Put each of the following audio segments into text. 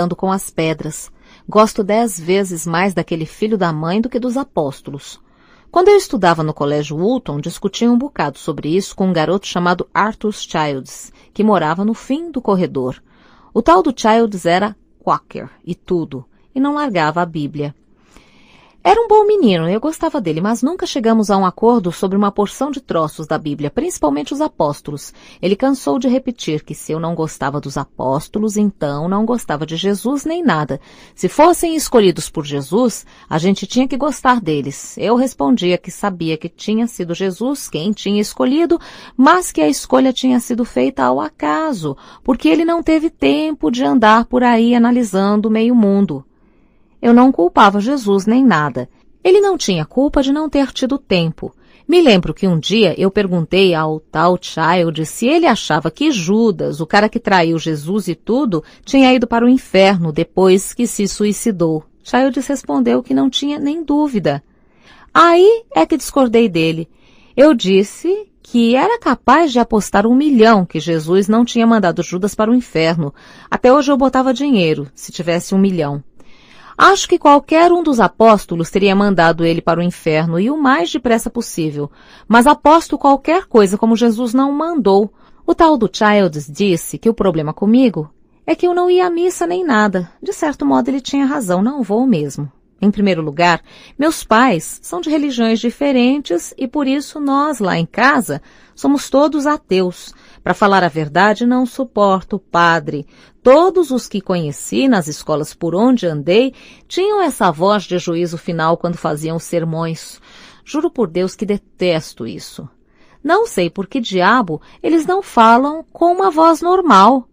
ando com as pedras. Gosto 10 vezes mais daquele filho da mãe do que dos apóstolos. Quando eu estudava no colégio Woolton, discutia um bocado sobre isso com um garoto chamado Arthur Childs, que morava no fim do corredor. O tal do Childs era quaker e tudo, e não largava a Bíblia. Era um bom menino, eu gostava dele, mas nunca chegamos a um acordo sobre uma porção de troços da Bíblia, principalmente os apóstolos. Ele cansou de repetir que se eu não gostava dos apóstolos, então não gostava de Jesus nem nada. Se fossem escolhidos por Jesus, a gente tinha que gostar deles. Eu respondia que sabia que tinha sido Jesus quem tinha escolhido, mas que a escolha tinha sido feita ao acaso, porque ele não teve tempo de andar por aí analisando meio mundo. Eu não culpava Jesus nem nada. Ele não tinha culpa de não ter tido tempo. Me lembro que um dia eu perguntei ao tal Child se ele achava que Judas, o cara que traiu Jesus e tudo, tinha ido para o inferno depois que se suicidou. Childs respondeu que não tinha nem dúvida. Aí é que discordei dele. Eu disse que era capaz de apostar 1 milhão que Jesus não tinha mandado Judas para o inferno. Até hoje eu botava dinheiro, se tivesse 1 milhão. Acho que qualquer um dos apóstolos teria mandado ele para o inferno e o mais depressa possível. Mas aposto qualquer coisa como Jesus não mandou. O tal do Childs disse que o problema comigo é que eu não ia à missa nem nada. De certo modo ele tinha razão, não vou mesmo. Em primeiro lugar, meus pais são de religiões diferentes e por isso nós, lá em casa, somos todos ateus. Para falar a verdade, não suporto o padre. Todos os que conheci nas escolas por onde andei tinham essa voz de juízo final quando faziam os sermões. Juro por Deus que detesto isso. Não sei por que diabo eles não falam com uma voz normal.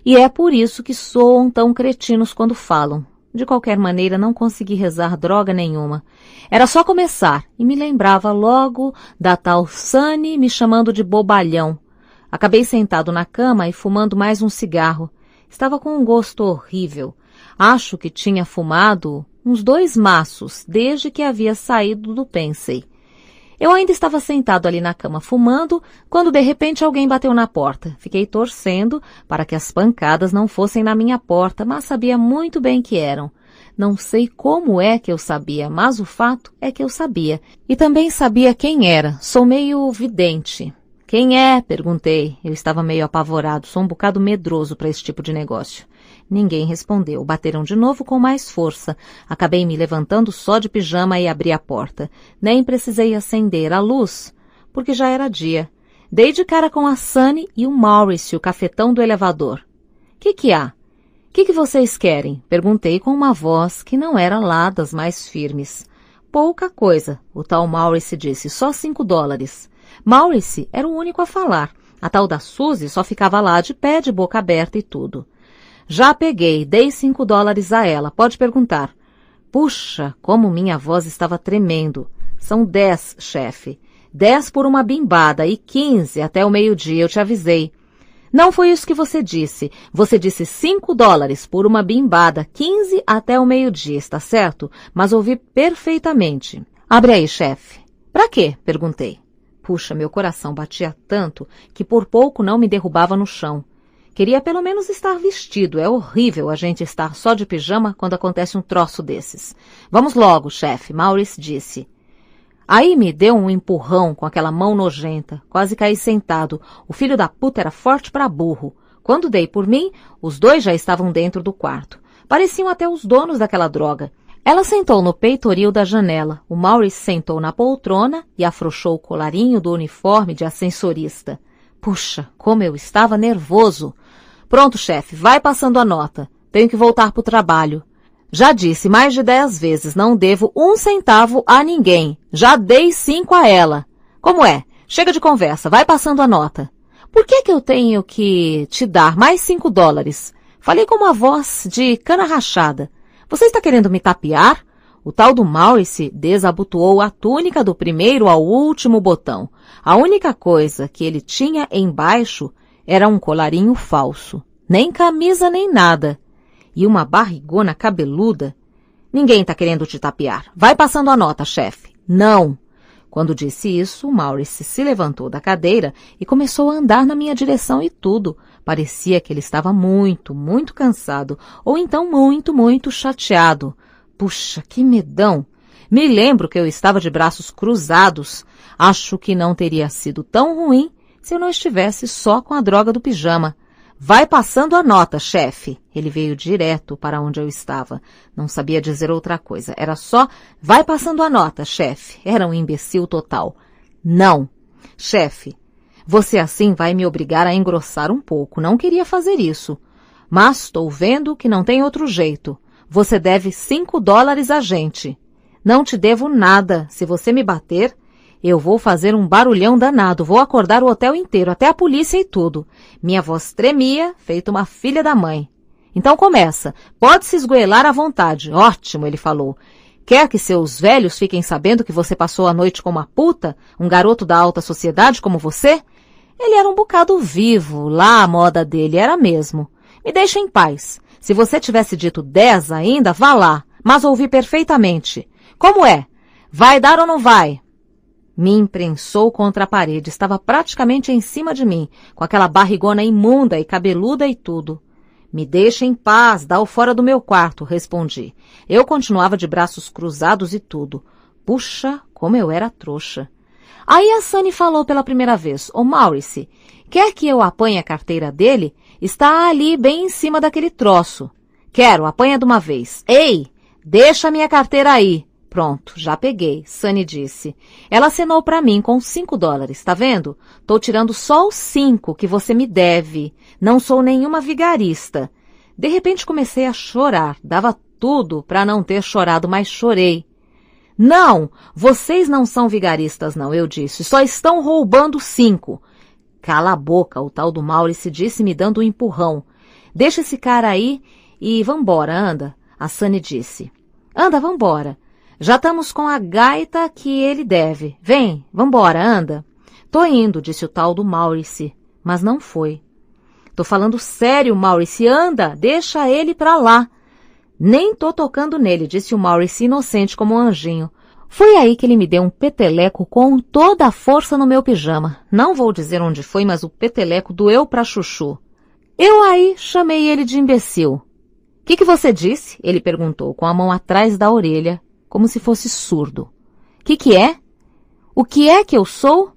E é por isso que soam tão cretinos quando falam. De qualquer maneira, não consegui rezar droga nenhuma. Era só começar, e me lembrava logo da tal Sunny me chamando de bobalhão. Acabei sentado na cama e fumando mais um cigarro. Estava com um gosto horrível. Acho que tinha fumado uns 2 maços desde que havia saído do Pensey. Eu ainda estava sentado ali na cama fumando, quando de repente alguém bateu na porta. Fiquei torcendo para que as pancadas não fossem na minha porta, mas sabia muito bem que eram. Não sei como é que eu sabia, mas o fato é que eu sabia. E também sabia quem era. Sou meio vidente. Quem é? Perguntei. Eu estava meio apavorado. Sou um bocado medroso para esse tipo de negócio. Ninguém respondeu. Bateram de novo com mais força. Acabei me levantando só de pijama e abri a porta. Nem precisei acender a luz, porque já era dia. Dei de cara com a Sunny e o Maurice, o cafetão do elevador. Que há? Que vocês querem? Perguntei com uma voz que não era lá das mais firmes. Pouca coisa, o tal Maurice disse. Só $5. Maurice era o único a falar. A tal da Suzy só ficava lá de pé, de boca aberta e tudo. Já peguei, dei $5 a ela. Pode perguntar. Puxa, como minha voz estava tremendo. São 10, chefe. 10 por uma bimbada e 15 até o meio-dia, eu te avisei. Não foi isso que você disse. Você disse $5 por uma bimbada, 15 até o meio-dia, está certo? Mas ouvi perfeitamente. Abre aí, chefe. Pra quê? Perguntei. Puxa, meu coração batia tanto que por pouco não me derrubava no chão. Queria pelo menos estar vestido. É horrível a gente estar só de pijama quando acontece um troço desses. Vamos logo, chefe, Maurice disse. Aí me deu um empurrão com aquela mão nojenta. Quase caí sentado. O filho da puta era forte pra burro. Quando dei por mim, os 2 já estavam dentro do quarto. Pareciam até os donos daquela droga. Ela sentou no peitoril da janela. O Maurice sentou na poltrona e afrouxou o colarinho do uniforme de ascensorista. Puxa, como eu estava nervoso. Pronto, chefe, vai passando a nota. Tenho que voltar pro trabalho. Já disse mais de 10 vezes, não devo 1 centavo a ninguém. Já dei 5 a ela. Como é? Chega de conversa, vai passando a nota. Por que eu tenho que te dar mais $5? Falei com uma voz de cana rachada. Você está querendo me tapear? O tal do Maurice desabotoou a túnica do primeiro ao último botão. A única coisa que ele tinha embaixo era um colarinho falso. Nem camisa nem nada. E uma barrigona cabeluda. Ninguém está querendo te tapear. Vai passando a nota, chefe. Não. Quando disse isso, o Maurice se levantou da cadeira e começou a andar na minha direção e tudo. Parecia que ele estava muito, muito cansado, ou então muito, muito chateado. Puxa, que medão! Me lembro que eu estava de braços cruzados. Acho que não teria sido tão ruim se eu não estivesse só com a droga do pijama. Vai passando a nota, chefe. Ele veio direto para onde eu estava. Não sabia dizer outra coisa. Era só, vai passando a nota, chefe. Era um imbecil total. Não. Chefe, você assim vai me obrigar a engrossar um pouco. Não queria fazer isso. Mas estou vendo que não tem outro jeito. Você deve $5 a gente. Não te devo nada. Se você me bater, eu vou fazer um barulhão danado. Vou acordar o hotel inteiro, até a polícia e tudo. Minha voz tremia, feito uma filha da mãe. Então começa. Pode se esgoelar à vontade. Ótimo, ele falou. Quer que seus velhos fiquem sabendo que você passou a noite com uma puta? Um garoto da alta sociedade como você? Ele era um bocado vivo. Lá a moda dele era mesmo. Me deixa em paz. Se você tivesse dito 10 ainda, vá lá. Mas ouvi perfeitamente. Como é? Vai dar ou não vai? Me imprensou contra a parede. Estava praticamente em cima de mim, com aquela barrigona imunda e cabeluda e tudo. Me deixa em paz, dá-o fora do meu quarto, respondi. Eu continuava de braços cruzados e tudo. Puxa, como eu era trouxa. Aí a Sunny falou pela primeira vez. Ô Maurice, quer que eu apanhe a carteira dele? Está ali bem em cima daquele troço. Quero, apanha de uma vez. Ei, deixa a minha carteira aí. Pronto, já peguei, Sunny disse. Ela acenou para mim com $5, tá vendo? Tô tirando só os 5 que você me deve. Não sou nenhuma vigarista. De repente comecei a chorar. Dava tudo para não ter chorado, mas chorei. Não, vocês não são vigaristas não, eu disse. Só estão roubando 5. Cala a boca, o tal do Maurice disse me dando um empurrão. Deixa esse cara aí e vambora, anda, a Sunny disse. Anda, vambora. Já estamos com a gaita que ele deve. Vem, vambora, anda. Tô indo, disse o tal do Maurice, mas não foi. Tô falando sério, Maurice, anda, deixa ele pra lá. Nem tô tocando nele, disse o Maurice inocente como um anjinho. Foi aí que ele me deu um peteleco com toda a força no meu pijama. Não vou dizer onde foi, mas o peteleco doeu pra chuchu. Eu aí chamei ele de imbecil. Que você disse? Ele perguntou, com a mão atrás da orelha, como se fosse surdo. Que é? O que é que eu sou?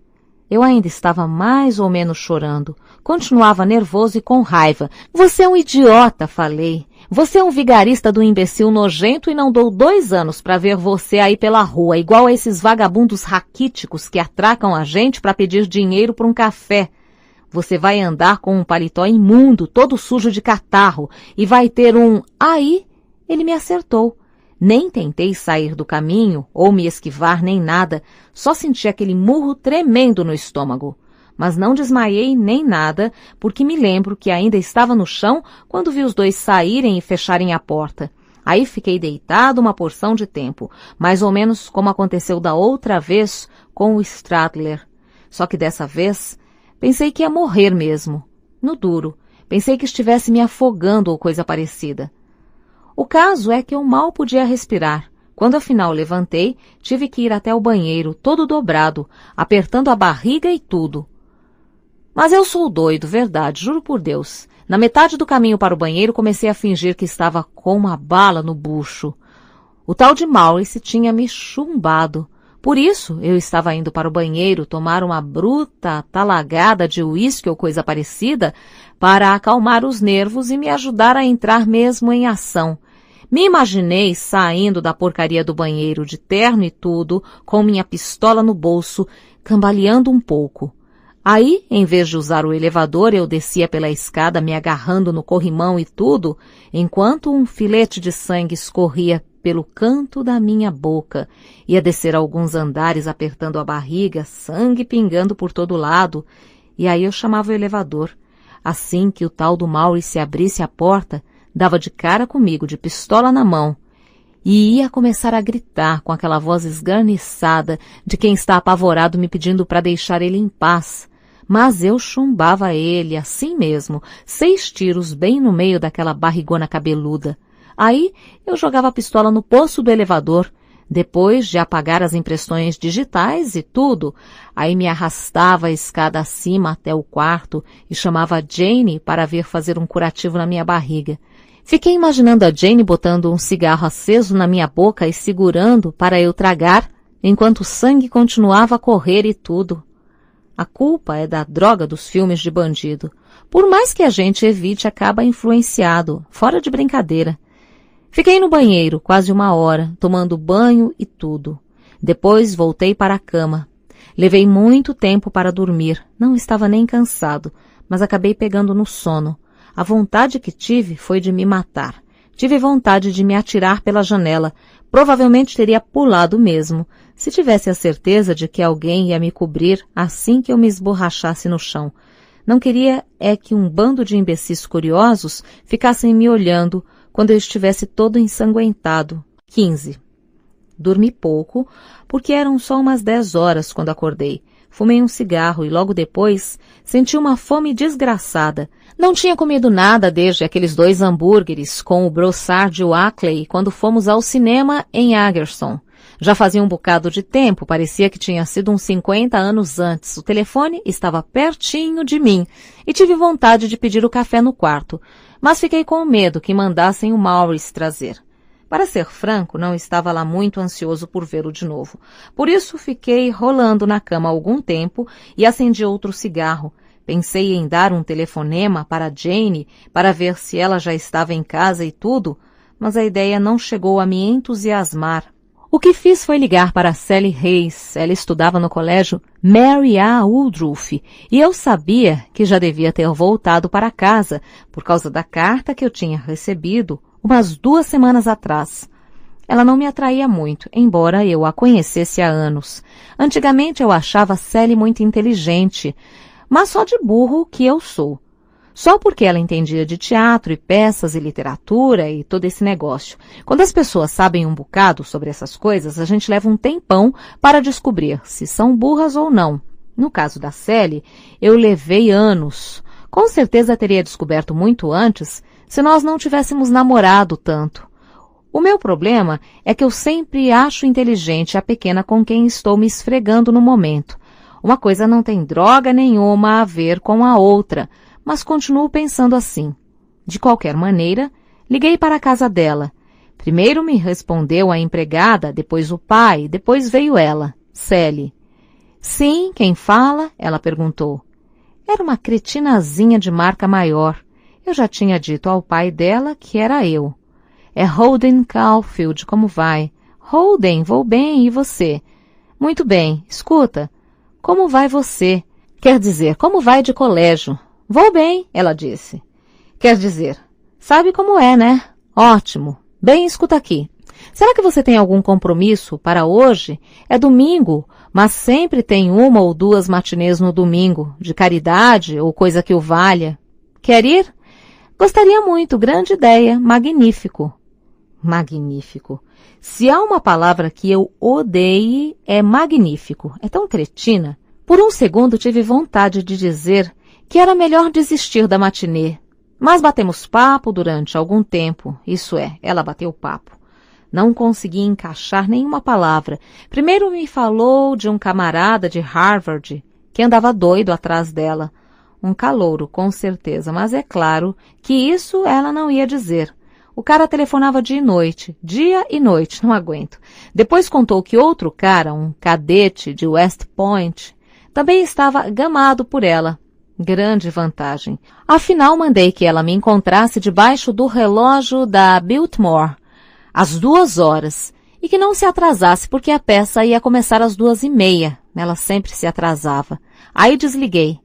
Eu ainda estava mais ou menos chorando. Continuava nervoso e com raiva. Você é um idiota, falei. Você é um vigarista do imbecil nojento e não dou 2 anos para ver você aí pela rua, igual a esses vagabundos raquíticos que atracam a gente para pedir dinheiro por um café. Você vai andar com um paletó imundo, todo sujo de catarro, e vai ter um... Aí ele me acertou. Nem tentei sair do caminho ou me esquivar nem nada, só senti aquele murro tremendo no estômago. Mas não desmaiei nem nada, porque me lembro que ainda estava no chão quando vi os dois saírem e fecharem a porta. Aí fiquei deitado uma porção de tempo, mais ou menos como aconteceu da outra vez com o Stradler. Só que dessa vez pensei que ia morrer mesmo, no duro. Pensei que estivesse me afogando ou coisa parecida. O caso é que eu mal podia respirar. Quando afinal levantei, tive que ir até o banheiro, todo dobrado, apertando a barriga e tudo. Mas eu sou doido, verdade, juro por Deus. Na metade do caminho para o banheiro, comecei a fingir que estava com uma bala no bucho. O tal de Maurice tinha me chumbado. Por isso, eu estava indo para o banheiro tomar uma bruta talagada de uísque ou coisa parecida para acalmar os nervos e me ajudar a entrar mesmo em ação. Me imaginei saindo da porcaria do banheiro de terno e tudo, com minha pistola no bolso, cambaleando um pouco. Aí, em vez de usar o elevador, eu descia pela escada me agarrando no corrimão e tudo, enquanto um filete de sangue escorria pelo canto da minha boca. Ia descer alguns andares apertando a barriga, sangue pingando por todo lado, e aí eu chamava o elevador. Assim que o tal do Maurice abrisse a porta, dava de cara comigo, de pistola na mão, e ia começar a gritar com aquela voz esgarniçada de quem está apavorado me pedindo para deixar ele em paz. Mas eu chumbava ele, assim mesmo, 6 tiros bem no meio daquela barrigona cabeluda. Aí eu jogava a pistola no poço do elevador, Depois de apagar as impressões digitais e tudo, aí me arrastava a escada acima até o quarto e chamava Jane para vir fazer um curativo na minha barriga. Fiquei imaginando a Jane botando um cigarro aceso na minha boca e segurando para eu tragar, enquanto o sangue continuava a correr e tudo. A culpa é da droga dos filmes de bandido. Por mais que a gente evite, acaba influenciado, fora de brincadeira. Fiquei no banheiro quase 1 hora, tomando banho e tudo. Depois voltei para a cama. Levei muito tempo para dormir, não estava nem cansado, mas acabei pegando no sono. A vontade que tive foi de me matar. Tive vontade de me atirar pela janela. Provavelmente teria pulado mesmo, se tivesse a certeza de que alguém ia me cobrir assim que eu me esborrachasse no chão. Não queria é que um bando de imbecis curiosos ficassem me olhando quando eu estivesse todo ensanguentado. 15. Dormi pouco, porque eram só umas 10 horas quando acordei. Fumei um cigarro e logo depois senti uma fome desgraçada. Não tinha comido nada desde aqueles 2 hambúrgueres com o Brossard e o Ackley quando fomos ao cinema em Agerson. Já fazia um bocado de tempo, parecia que tinha sido uns 50 anos antes. O telefone estava pertinho de mim e tive vontade de pedir o café no quarto, mas fiquei com medo que mandassem o Maurice trazer. Para ser franco, não estava lá muito ansioso por vê-lo de novo. Por isso fiquei rolando na cama algum tempo e acendi outro cigarro. Pensei em dar um telefonema para Jane para ver se ela já estava em casa e tudo, mas a ideia não chegou a me entusiasmar. O que fiz foi ligar para Sally Reis. Ela estudava no colégio Mary A. Woodruff e eu sabia que já devia ter voltado para casa por causa da carta que eu tinha recebido umas 2 semanas atrás. Ela não me atraía muito, embora eu a conhecesse há anos. Antigamente eu achava Sally muito inteligente, mas só de burro que eu sou. Só porque ela entendia de teatro e peças e literatura e todo esse negócio. Quando as pessoas sabem um bocado sobre essas coisas, a gente leva um tempão para descobrir se são burras ou não. No caso da Sally, eu levei anos. Com certeza teria descoberto muito antes se nós não tivéssemos namorado tanto. O meu problema é que eu sempre acho inteligente a pequena com quem estou me esfregando no momento. Uma coisa não tem droga nenhuma a ver com a outra, mas continuo pensando assim. De qualquer maneira, liguei para a casa dela. Primeiro me respondeu a empregada, depois o pai, depois veio ela, Sally. Sim, quem fala? Ela perguntou. Era uma cretinazinha de marca maior. Eu já tinha dito ao pai dela que era eu. É Holden Caulfield, como vai? Holden, vou bem, e você? Muito bem, escuta. Como vai você? Quer dizer, como vai de colégio? Vou bem, ela disse. Quer dizer, sabe como é, né? Ótimo. Bem, escuta aqui. Será que você tem algum compromisso para hoje? É domingo, mas sempre tem 1 ou 2 matinês no domingo, de caridade ou coisa que o valha. Quer ir? Gostaria muito, grande ideia, magnífico. Magnífico. Se há uma palavra que eu odeie, é magnífico. É tão cretina. Por um segundo tive vontade de dizer que era melhor desistir da matinê. Mas batemos papo durante algum tempo. Isso é, ela bateu papo. Não consegui encaixar nenhuma palavra. Primeiro me falou de um camarada de Harvard que andava doido atrás dela. Um calouro, com certeza, mas é claro que isso ela não ia dizer. O cara telefonava dia e noite, não aguento. Depois contou que outro cara, um cadete de West Point, também estava gamado por ela. Grande vantagem. Afinal, mandei que ela me encontrasse debaixo do relógio da Biltmore, às 2 horas, e que não se atrasasse porque a peça ia começar às 2:30. Ela sempre se atrasava. Aí desliguei.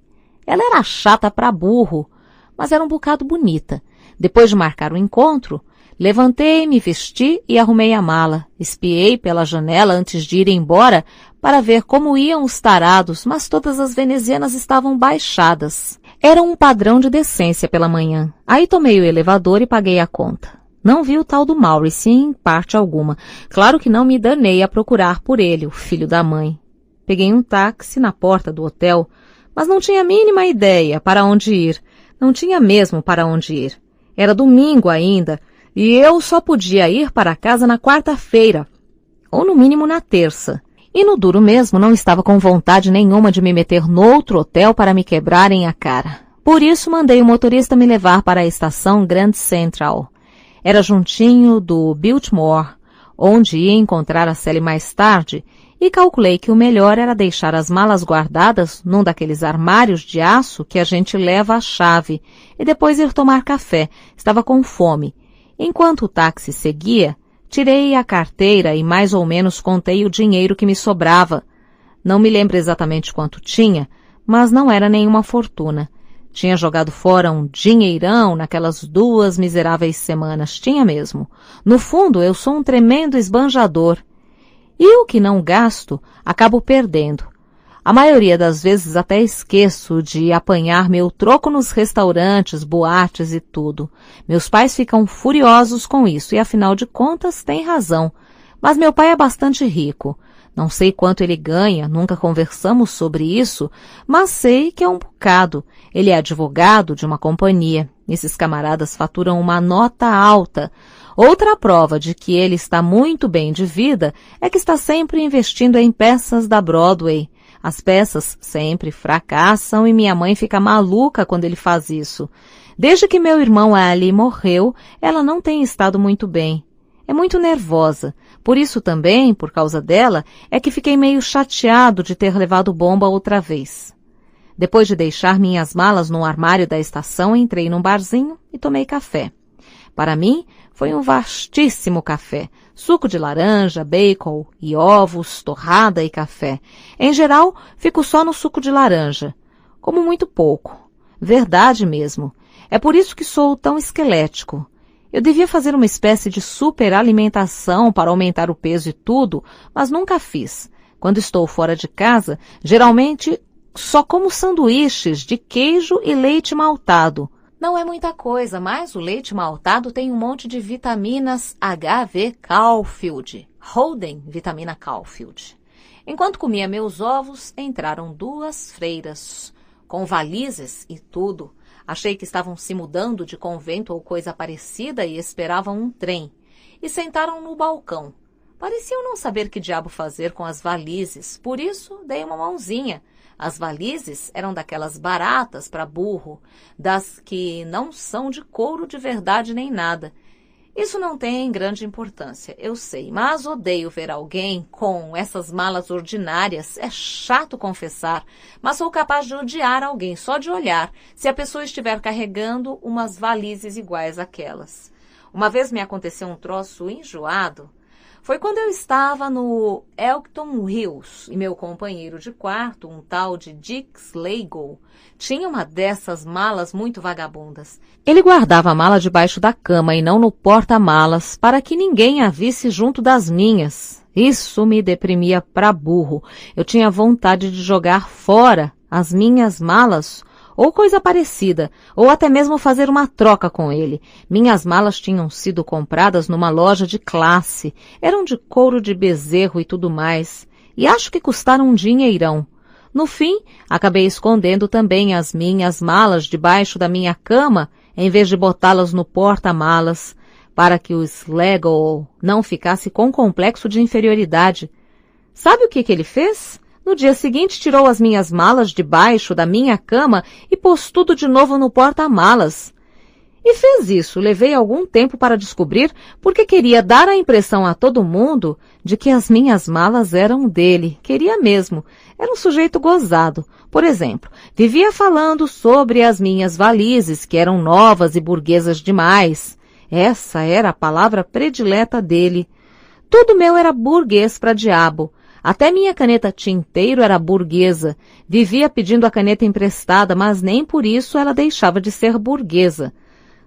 Ela era chata pra burro, mas era um bocado bonita. Depois de marcar o encontro, levantei, me vesti e arrumei a mala. Espiei pela janela antes de ir embora para ver como iam os tarados, mas todas as venezianas estavam baixadas. Era um padrão de decência pela manhã. Aí tomei o elevador e paguei a conta. Não vi o tal do Maurice em parte alguma. Claro que não me danei a procurar por ele, o filho da mãe. Peguei um táxi na porta do hotel, mas não tinha a mínima ideia para onde ir. Não tinha mesmo para onde ir. Era domingo ainda, e eu só podia ir para casa na quarta-feira. ou no mínimo na terça. E no duro mesmo não estava com vontade nenhuma de me meter noutro hotel para me quebrarem a cara. Por isso mandei o motorista me levar para a estação Grand Central. Era juntinho do Biltmore, onde ia encontrar a Sally mais tarde, e calculei que o melhor era deixar as malas guardadas num daqueles armários de aço que a gente leva a chave e depois ir tomar café. Estava com fome. Enquanto o táxi seguia, tirei a carteira e mais ou menos contei o dinheiro que me sobrava. Não me lembro exatamente quanto tinha, mas não era nenhuma fortuna. Tinha jogado fora um dinheirão naquelas 2 miseráveis semanas. Tinha mesmo. No fundo, eu sou um tremendo esbanjador. E o que não gasto, acabo perdendo. A maioria das vezes até esqueço de apanhar meu troco nos restaurantes, boates e tudo. Meus pais ficam furiosos com isso e, afinal de contas, têm razão. Mas meu pai é bastante rico. Não sei quanto ele ganha, nunca conversamos sobre isso, mas sei que é um bocado. Ele é advogado de uma companhia. Esses camaradas faturam uma nota alta. Outra prova de que ele está muito bem de vida é que está sempre investindo em peças da Broadway. As peças sempre fracassam e minha mãe fica maluca quando ele faz isso. Desde que meu irmão Ali morreu, ela não tem estado muito bem. É muito nervosa. Por isso também, por causa dela, é que fiquei meio chateado de ter levado bomba outra vez. Depois de deixar minhas malas no armário da estação, entrei num barzinho e tomei café. Para mim, foi um vastíssimo café. Suco de laranja, bacon e ovos, torrada e café. Em geral, fico só no suco de laranja. Como muito pouco. Verdade mesmo. É por isso que sou tão esquelético. Eu devia fazer uma espécie de superalimentação para aumentar o peso e tudo, mas nunca fiz. Quando estou fora de casa, geralmente só como sanduíches de queijo e leite maltado. Não é muita coisa, mas o leite maltado tem um monte de vitaminas HV Caulfield. Holden, vitamina Caulfield. Enquanto comia meus ovos, entraram 2 freiras, com valizes e tudo. Achei que estavam se mudando de convento ou coisa parecida e esperavam um trem. E sentaram no balcão. Pareciam não saber que diabo fazer com as valizes, por isso dei uma mãozinha. As valizes eram daquelas baratas para burro, das que não são de couro de verdade nem nada. Isso não tem grande importância, eu sei, mas odeio ver alguém com essas malas ordinárias. É chato confessar, mas sou capaz de odiar alguém só de olhar, se a pessoa estiver carregando umas valizes iguais àquelas. Uma vez me aconteceu um troço enjoado. Foi quando eu estava no Elkton Hills e meu companheiro de quarto, um tal de Dick Slagle, tinha uma dessas malas muito vagabundas. Ele guardava a mala debaixo da cama e não no porta-malas, para que ninguém a visse junto das minhas. Isso me deprimia pra burro. Eu tinha vontade de jogar fora as minhas malas ou coisa parecida, ou até mesmo fazer uma troca com ele. Minhas malas tinham sido compradas numa loja de classe, eram de couro de bezerro e tudo mais, e acho que custaram um dinheirão. No fim, acabei escondendo também as minhas malas debaixo da minha cama, em vez de botá-las no porta-malas, para que o Slagle não ficasse com complexo de inferioridade. Sabe o que ele fez? No dia seguinte, tirou as minhas malas debaixo da minha cama e pôs tudo de novo no porta-malas. E fez isso. Levei algum tempo para descobrir, porque queria dar a impressão a todo mundo de que as minhas malas eram dele. Queria mesmo. Era um sujeito gozado. Por exemplo, vivia falando sobre as minhas valizes, que eram novas e burguesas demais. Essa era a palavra predileta dele. Tudo meu era burguês para diabo. Até minha caneta tinteiro era burguesa. Vivia pedindo a caneta emprestada, mas nem por isso ela deixava de ser burguesa.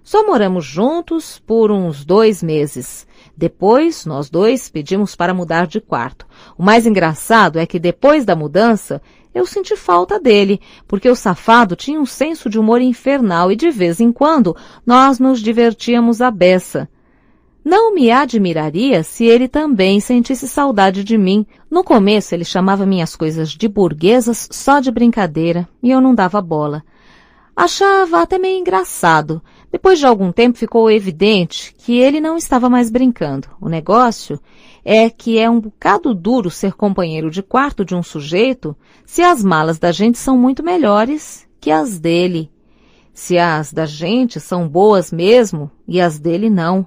Só moramos juntos por uns 2 meses. Depois, nós 2 pedimos para mudar de quarto. O mais engraçado é que depois da mudança, eu senti falta dele, porque o safado tinha um senso de humor infernal e de vez em quando nós nos divertíamos à beça. Não me admiraria se ele também sentisse saudade de mim. No começo ele chamava minhas coisas de burguesas só de brincadeira e eu não dava bola. Achava até meio engraçado. Depois de algum tempo ficou evidente que ele não estava mais brincando. O negócio é que é um bocado duro ser companheiro de quarto de um sujeito se as malas da gente são muito melhores que as dele. Se as da gente são boas mesmo e as dele não.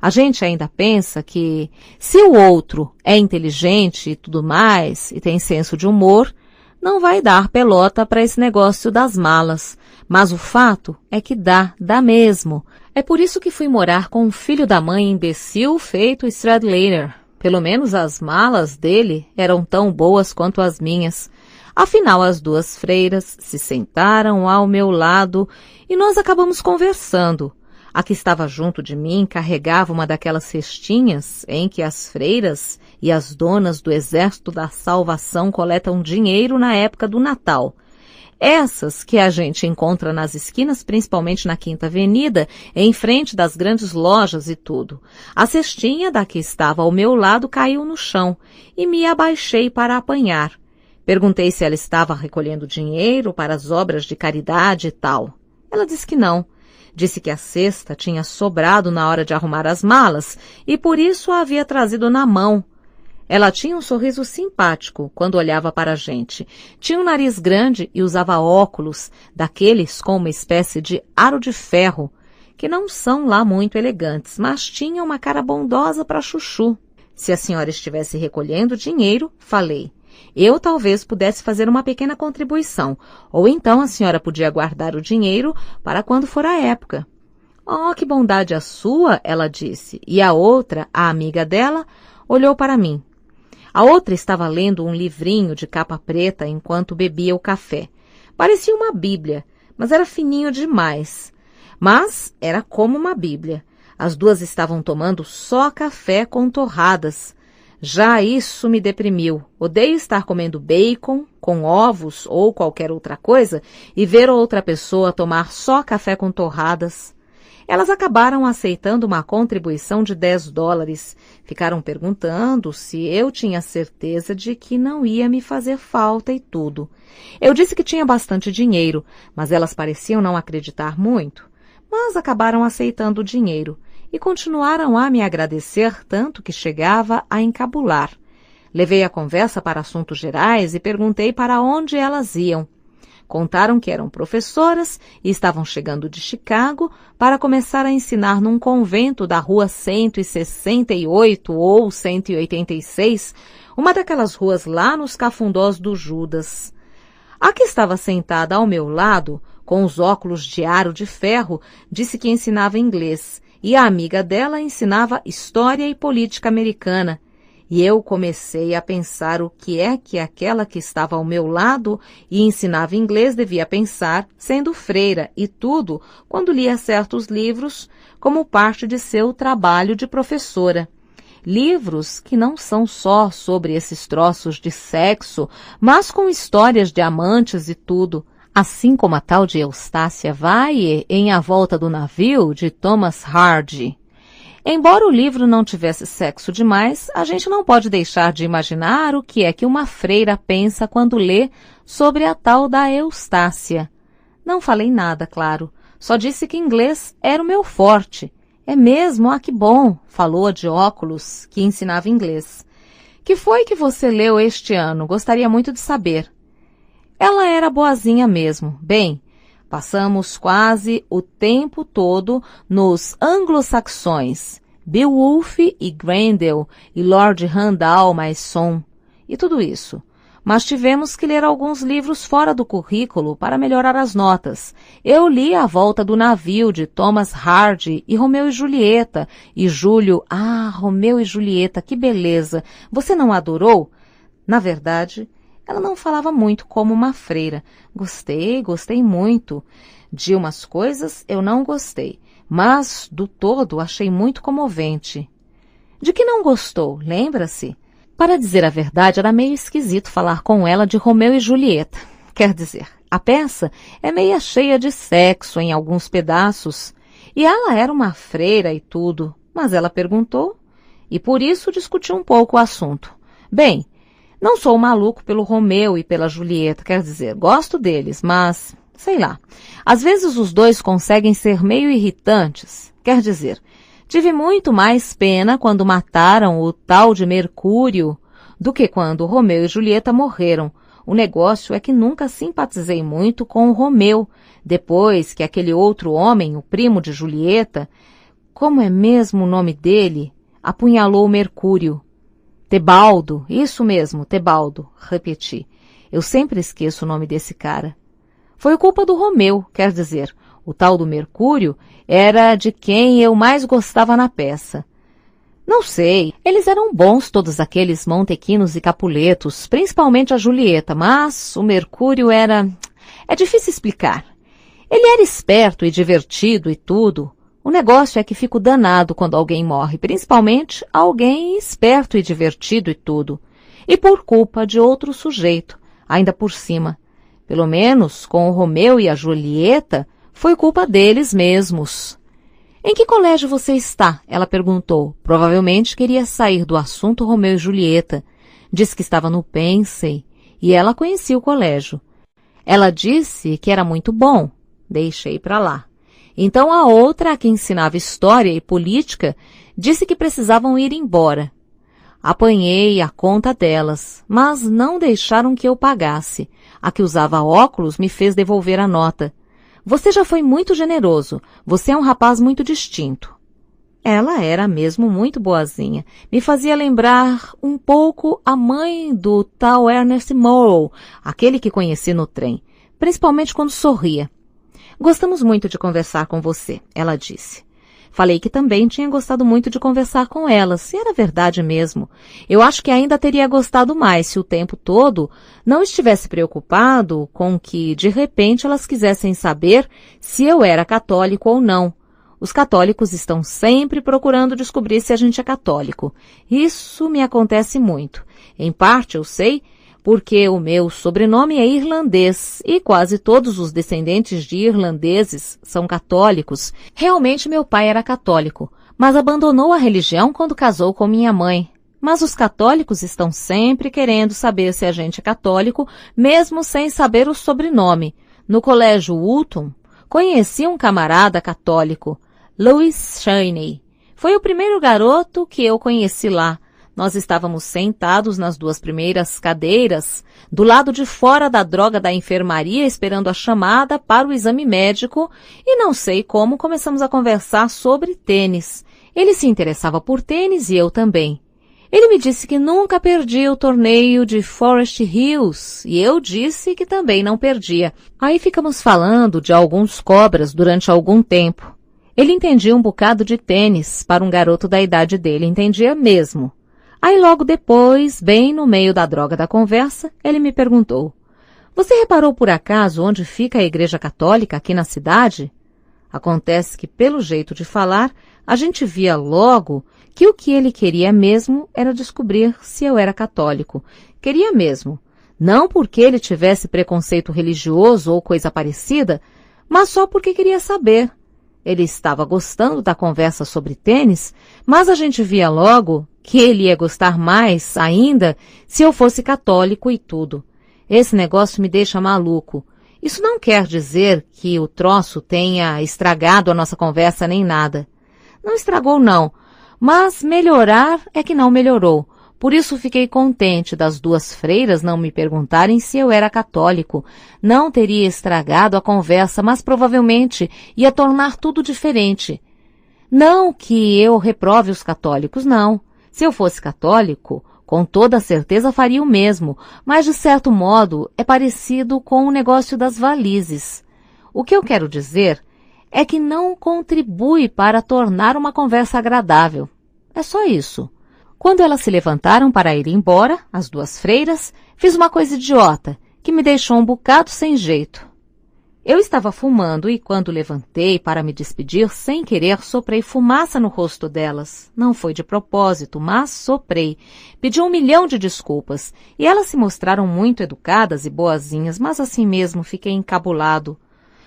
A gente ainda pensa que se o outro é inteligente e tudo mais e tem senso de humor, não vai dar pelota para esse negócio das malas. Mas o fato é que dá mesmo. É por isso que fui morar com um filho da mãe imbecil feito Stradlater. Pelo menos as malas dele eram tão boas quanto as minhas. Afinal, as duas freiras se sentaram ao meu lado e nós acabamos conversando. A que estava junto de mim carregava uma daquelas cestinhas em que as freiras e as donas do Exército da Salvação coletam dinheiro na época do Natal. Essas que a gente encontra nas esquinas, principalmente na Quinta Avenida, em frente das grandes lojas e tudo. A cestinha da que estava ao meu lado caiu no chão e me abaixei para apanhar. Perguntei se ela estava recolhendo dinheiro para as obras de caridade e tal. Ela disse que não. Disse que a cesta tinha sobrado na hora de arrumar as malas e por isso a havia trazido na mão. Ela tinha um sorriso simpático quando olhava para a gente. Tinha um nariz grande e usava óculos, daqueles com uma espécie de aro de ferro, que não são lá muito elegantes, mas tinha uma cara bondosa para chuchu. Se a senhora estivesse recolhendo dinheiro, falei, eu talvez pudesse fazer uma pequena contribuição, ou então a senhora podia guardar o dinheiro para quando for a época. Oh, que bondade a sua, ela disse, e a outra, a amiga dela, olhou para mim. A outra estava lendo um livrinho de capa preta enquanto bebia o café. Parecia uma bíblia, mas era fininho demais. Mas era como uma bíblia. As duas estavam tomando só café com torradas. Já isso me deprimiu. Odeio estar comendo bacon, com ovos ou qualquer outra coisa e ver outra pessoa tomar só café com torradas. Elas acabaram aceitando uma contribuição de $10. Ficaram perguntando se eu tinha certeza de que não ia me fazer falta e tudo. Eu disse que tinha bastante dinheiro, mas elas pareciam não acreditar muito. Mas acabaram aceitando o dinheiro e continuaram a me agradecer tanto que chegava a encabular. Levei a conversa para assuntos gerais e perguntei para onde elas iam. Contaram que eram professoras e estavam chegando de Chicago para começar a ensinar num convento da rua 168 ou 186, uma daquelas ruas lá nos cafundós do Judas. A que estava sentada ao meu lado, com os óculos de aro de ferro, disse que ensinava inglês e a amiga dela ensinava história e política americana. E eu comecei a pensar o que é que aquela que estava ao meu lado e ensinava inglês devia pensar, sendo freira e tudo, quando lia certos livros, como parte de seu trabalho de professora. Livros que não são só sobre esses troços de sexo, mas com histórias de amantes e tudo, assim como a tal de Eustácia Valle em A Volta do Navio, de Thomas Hardy. Embora o livro não tivesse sexo demais, a gente não pode deixar de imaginar o que é que uma freira pensa quando lê sobre a tal da Eustácia. Não falei nada, claro. Só disse que inglês era o meu forte. É mesmo? Ah, que bom, falou a de óculos, que ensinava inglês. Que foi que você leu este ano? Gostaria muito de saber. Ela era boazinha mesmo. Bem, passamos quase o tempo todo nos anglo-saxões, Beowulf e Grendel e Lord Randall mais Son, e tudo isso. Mas tivemos que ler alguns livros fora do currículo para melhorar as notas. Eu li A Volta do Navio, de Thomas Hardy, e Romeu e Julieta, e Júlio... Ah, Romeu e Julieta, que beleza! Você não adorou? Na verdade, ela não falava muito como uma freira. Gostei muito. De umas coisas eu não gostei, mas do todo achei muito comovente. De que não gostou, lembra-se? Para dizer a verdade, era meio esquisito falar com ela de Romeu e Julieta. Quer dizer, a peça é meia cheia de sexo em alguns pedaços, e ela era uma freira e tudo, mas ela perguntou, e por isso discutiu um pouco o assunto. Bem, não sou maluco pelo Romeu e pela Julieta, quer dizer, gosto deles, mas Sei lá. Às vezes os dois conseguem ser meio irritantes. Quer dizer, tive muito mais pena quando mataram o tal de Mercúrio do que quando Romeu e Julieta morreram. O negócio é que nunca simpatizei muito com o Romeu, depois que aquele outro homem, o primo de Julieta, como é mesmo o nome dele, apunhalou o Mercúrio. Tebaldo, isso mesmo, Tebaldo, repeti. Eu sempre esqueço o nome desse cara. Foi culpa do Romeu, quer dizer, o tal do Mercúrio era de quem eu mais gostava na peça. Não sei, eles eram bons todos aqueles Montequinos e Capuletos, principalmente a Julieta, mas o Mercúrio era... É difícil explicar. Ele era esperto e divertido e tudo. O negócio é que fico danado quando alguém morre, principalmente alguém esperto e divertido e tudo. E por culpa de outro sujeito, ainda por cima. Pelo menos com o Romeu e a Julieta, foi culpa deles mesmos. Em que colégio você está? Ela perguntou. Provavelmente queria sair do assunto Romeu e Julieta. Disse que estava no Pensey e ela conhecia o colégio. Ela disse que era muito bom. Deixei para lá. Então a outra, a que ensinava história e política, disse que precisavam ir embora. Apanhei a conta delas, mas não deixaram que eu pagasse. A que usava óculos me fez devolver a nota. Você já foi muito generoso. Você é um rapaz muito distinto. Ela era mesmo muito boazinha. Me fazia lembrar um pouco a mãe do tal Ernest Morrow, aquele que conheci no trem, principalmente quando sorria. Gostamos muito de conversar com você, ela disse. Falei que também tinha gostado muito de conversar com ela, se era verdade mesmo. Eu acho que ainda teria gostado mais se o tempo todo não estivesse preocupado com que, de repente, elas quisessem saber se eu era católico ou não. Os católicos estão sempre procurando descobrir se a gente é católico. Isso me acontece muito. Em parte, eu sei, porque o meu sobrenome é irlandês e quase todos os descendentes de irlandeses são católicos. Realmente meu pai era católico, mas abandonou a religião quando casou com minha mãe. Mas os católicos estão sempre querendo saber se a gente é católico, mesmo sem saber o sobrenome. No colégio Woolton, conheci um camarada católico, Louis Cheney. Foi o primeiro garoto que eu conheci lá. Nós estávamos sentados nas duas primeiras cadeiras, do lado de fora da droga da enfermaria, esperando a chamada para o exame médico, e não sei como começamos a conversar sobre tênis. Ele se interessava por tênis e eu também. Ele me disse que nunca perdia o torneio de Forest Hills, e eu disse que também não perdia. Aí ficamos falando de alguns cobras durante algum tempo. Ele entendia um bocado de tênis para um garoto da idade dele, entendia mesmo. Aí logo depois, bem no meio da droga da conversa, ele me perguntou: você reparou por acaso onde fica a igreja católica aqui na cidade? Acontece que, pelo jeito de falar, a gente via logo que o que ele queria mesmo era descobrir se eu era católico. Queria mesmo. Não porque ele tivesse preconceito religioso ou coisa parecida, mas só porque queria saber. Ele estava gostando da conversa sobre tênis, mas a gente via logo que ele ia gostar mais ainda se eu fosse católico e tudo. Esse negócio me deixa maluco. Isso não quer dizer que o troço tenha estragado a nossa conversa nem nada. Não estragou não, mas melhorar é que não melhorou. Por isso fiquei contente das duas freiras não me perguntarem se eu era católico. Não teria estragado a conversa, mas provavelmente ia tornar tudo diferente. Não que eu reprove os católicos, não. Se eu fosse católico, com toda certeza faria o mesmo, mas de certo modo é parecido com o negócio das valizes. O que eu quero dizer é que não contribui para tornar uma conversa agradável. É só isso. Quando elas se levantaram para ir embora, as duas freiras, fiz uma coisa idiota, que me deixou um bocado sem jeito. Eu estava fumando e quando levantei para me despedir, sem querer, soprei fumaça no rosto delas. Não foi de propósito, mas soprei. Pedi 1 milhão de desculpas e elas se mostraram muito educadas e boazinhas, mas assim mesmo fiquei encabulado.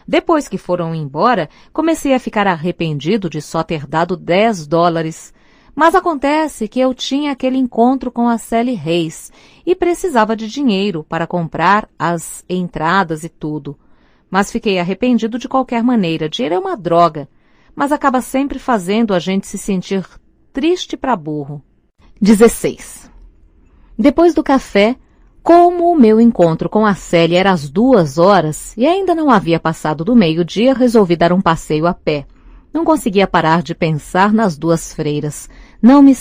Depois que foram embora, comecei a ficar arrependido de só ter dado $10. Mas acontece que eu tinha aquele encontro com a Sally Reis e precisava de dinheiro para comprar as entradas e tudo. Mas fiquei arrependido de qualquer maneira. Dinheiro é uma droga, mas acaba sempre fazendo a gente se sentir triste para burro. 16. Depois do café, como o meu encontro com a Célia era às 2h e ainda não havia passado do meio-dia, resolvi dar um passeio a pé. Não conseguia parar de pensar nas duas freiras. Não me